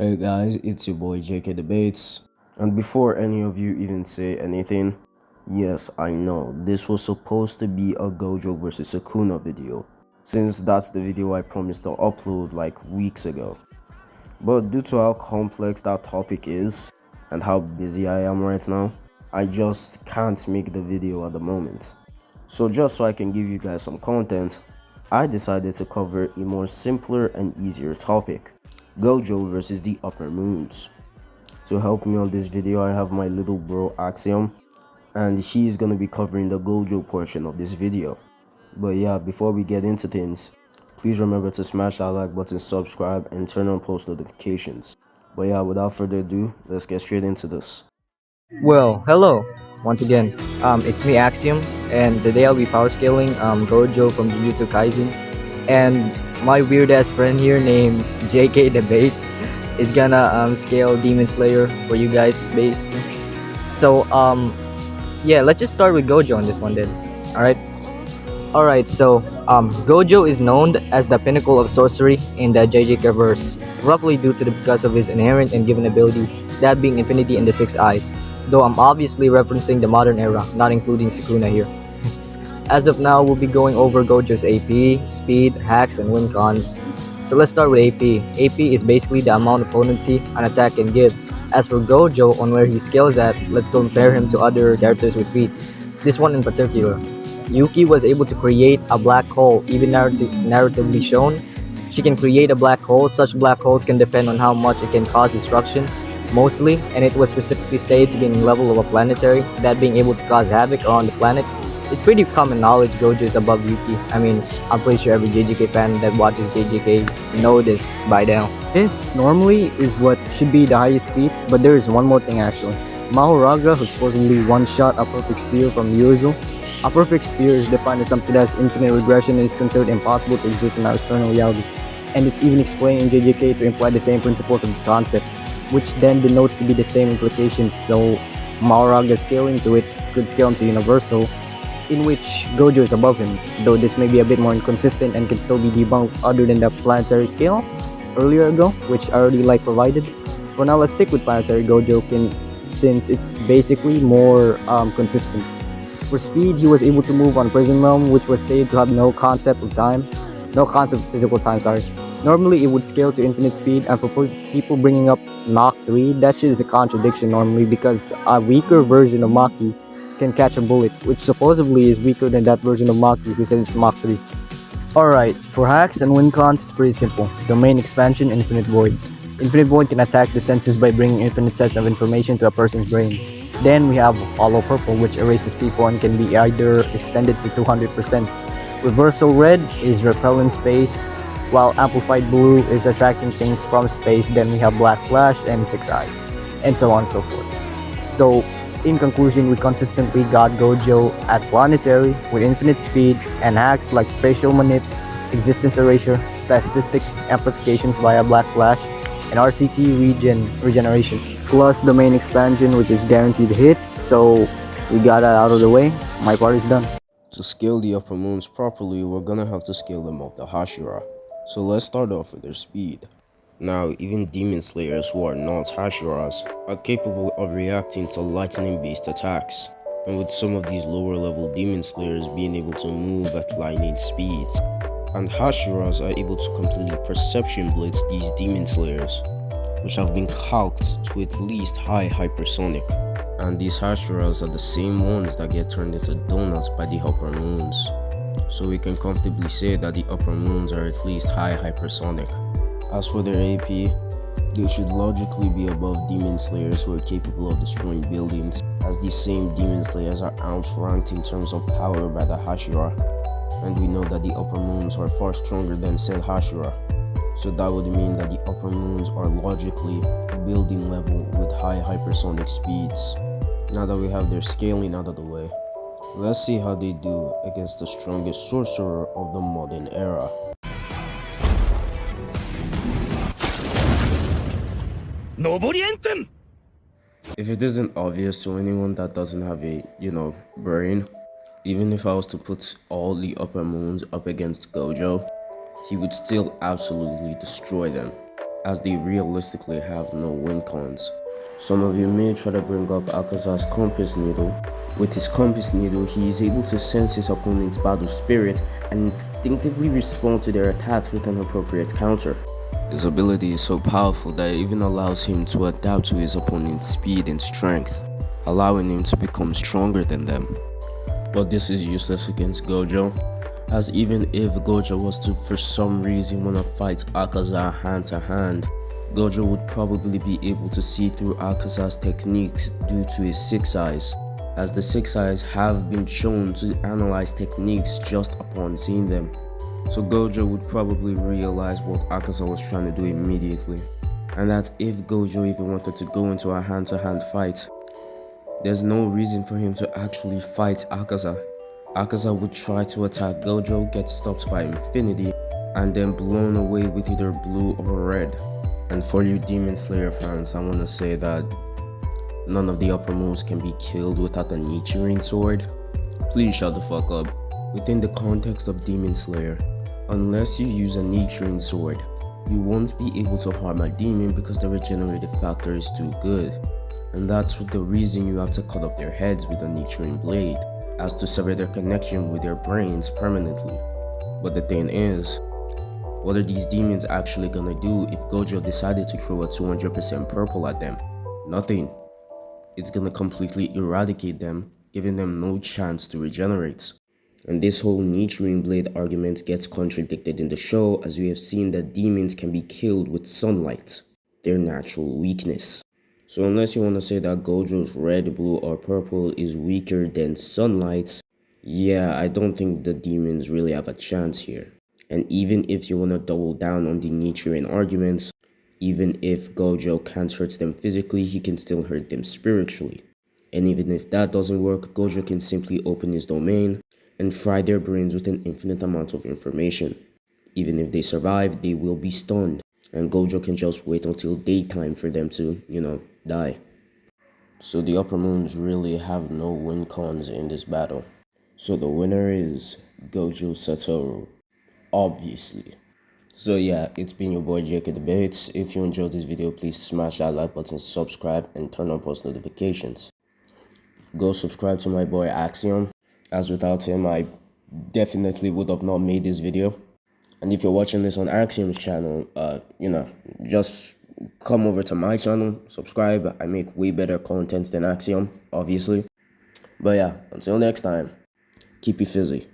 Hey guys, it's your boy JK Debates. And before any of you even say anything, yes, I know, this was supposed to be a Gojo versus Sukuna video, since that's the video I promised to upload like weeks ago. But due to how complex that topic is, and how busy I am right now, I just can't make the video at the moment. So just so I can give you guys some content, I decided to cover a more simpler and easier topic. Gojo versus the Uppermoons. To help me on this video, I have my little bro Axiom, and he's gonna be covering the Gojo portion of this video. But yeah, before we get into things, please remember to smash that like button, subscribe, and turn on post notifications. But yeah, without further ado, let's get straight into this. Well, hello once again. It's me Axiom, and today I'll be power scaling Gojo from Jujutsu Kaisen, and my weird ass friend here named JK Debates is gonna scale Demon Slayer for you guys basically. So yeah, let's just start with Gojo on this one then. Alright, so Gojo is known as the pinnacle of sorcery in the JJK verse, roughly due to because of his inherent and given ability, that being infinity in the six eyes. Though I'm obviously referencing the modern era, not including Sukuna here. As of now, we'll be going over Gojo's AP, speed, hacks, and win cons. So let's start with AP. AP is basically the amount of potency an attack can give. As for Gojo, on where he scales at, let's compare him to other characters with feats. This one in particular. Yuki was able to create a black hole, even narratively shown. She can create a black hole. Such black holes can depend on how much it can cause destruction, mostly, and it was specifically stated to be in the level of a planetary, that being able to cause havoc around the planet. It's pretty common knowledge Gojo is above Yuki. I mean, I'm pretty sure every JJK fan that watches JJK know this by now. This normally is what should be the highest feat, but there is one more thing actually. Mahoraga, who supposedly one-shot a perfect sphere from Yuzu. A perfect sphere is defined as something that has infinite regression and is considered impossible to exist in our external reality. And it's even explained in JJK to imply the same principles of the concept, which then denotes to be the same implications. So Mahoraga scaling to it could scale him to universal, in which Gojo is above him, though this may be a bit more inconsistent and can still be debunked other than the planetary scale earlier ago, which I already provided. For now, let's stick with planetary Gojo since it's basically more consistent. For speed, he was able to move on Prison Realm, which was stated to have no concept of physical time, sorry. Normally, it would scale to infinite speed, and for people bringing up Mach 3, that shit is a contradiction normally, because a weaker version of Maki can catch a bullet, which supposedly is weaker than that version of Maki who said it's Mach 3. Alright, for hacks and win cons, it's pretty simple. Domain expansion, Infinite Void. Infinite Void can attack the senses by bringing infinite sets of information to a person's brain. Then we have Hollow Purple, which erases people and can be either extended to 200%. Reversal Red is Repel in space, while Amplified Blue is attracting things from space. Then we have Black Flash and Six Eyes, and so on and so forth. So, in conclusion, we consistently got Gojo at planetary with infinite speed and hacks like spatial manip, existence erasure, statistics amplifications via Black Flash, and RCT regeneration. Plus domain expansion, which is guaranteed hits. So we got that out of the way. My part is done. To scale the Uppermoons properly, we're gonna have to scale them up the Hashira. So let's start off with their speed. Now, even Demon Slayers who are not Hashiras are capable of reacting to lightning-based attacks, and with some of these lower-level Demon Slayers being able to move at lightning speeds. And Hashiras are able to completely perception blitz these Demon Slayers, which have been calced to at least high hypersonic. And these Hashiras are the same ones that get turned into donuts by the Uppermoons. So we can comfortably say that the Uppermoons are at least high hypersonic. As for their AP, they should logically be above Demon Slayers who are capable of destroying buildings, as these same Demon Slayers are outranked in terms of power by the Hashira. And we know that the Uppermoons are far stronger than said Hashira. So that would mean that the Uppermoons are logically building level with high hypersonic speeds. Now that we have their scaling out of the way, let's see how they do against the strongest sorcerer of the modern era. If it isn't obvious to anyone that doesn't have a, brain, even if I was to put all the Uppermoons up against Gojo, he would still absolutely destroy them. as they realistically have no win cons. Some of you may try to bring up Akaza's compass needle. With his compass needle, he is able to sense his opponent's battle spirit and instinctively respond to their attacks with an appropriate counter. His ability is so powerful that it even allows him to adapt to his opponent's speed and strength, allowing him to become stronger than them. But this is useless against Gojo, as even if Gojo was to for some reason wanna fight Akaza hand to hand, Gojo would probably be able to see through Akaza's techniques due to his 6 eyes, as the 6 eyes have been shown to analyze techniques just upon seeing them. So Gojo would probably realize what Akaza was trying to do immediately, and that if Gojo even wanted to go into a hand-to-hand fight, there's no reason for him to actually fight Akaza. Akaza would try to attack Gojo, get stopped by Infinity, and then blown away with either blue or red. And for you Demon Slayer fans, I want to say that none of the Uppermoons can be killed without a Nichiren sword. Please shut the fuck up. Within the context of Demon Slayer, unless you use a Nichiren sword, you won't be able to harm a demon because the regenerative factor is too good. And that's the reason you have to cut off their heads with a Nichiren blade, as to sever their connection with their brains permanently. But the thing is, what are these demons actually gonna do if Gojo decided to throw a 200% purple at them? Nothing. It's gonna completely eradicate them, giving them no chance to regenerate. And this whole Nichiren blade argument gets contradicted in the show, as we have seen that demons can be killed with sunlight, their natural weakness. So unless you want to say that Gojo's red, blue, or purple is weaker than sunlight, yeah, I don't think the demons really have a chance here. And even if you want to double down on the Nichiren arguments, even if Gojo can't hurt them physically, he can still hurt them spiritually. And even if that doesn't work, Gojo can simply open his domain and fry their brains with an infinite amount of information. Even if they survive, they will be stunned, and Gojo can just wait until daytime for them to, die. So the Uppermoons really have no win cons in this battle. So the winner is Gojo Satoru, obviously. So yeah, it's been your boy JK Debates. If you enjoyed this video, please smash that like button, subscribe, and turn on post notifications. Go subscribe to my boy Axiom, as without him I definitely would have not made this video. And if you're watching this on Axiom's channel, just come over to my channel, subscribe. I make way better content than Axiom, obviously. But yeah, until next time, keep it fizzy.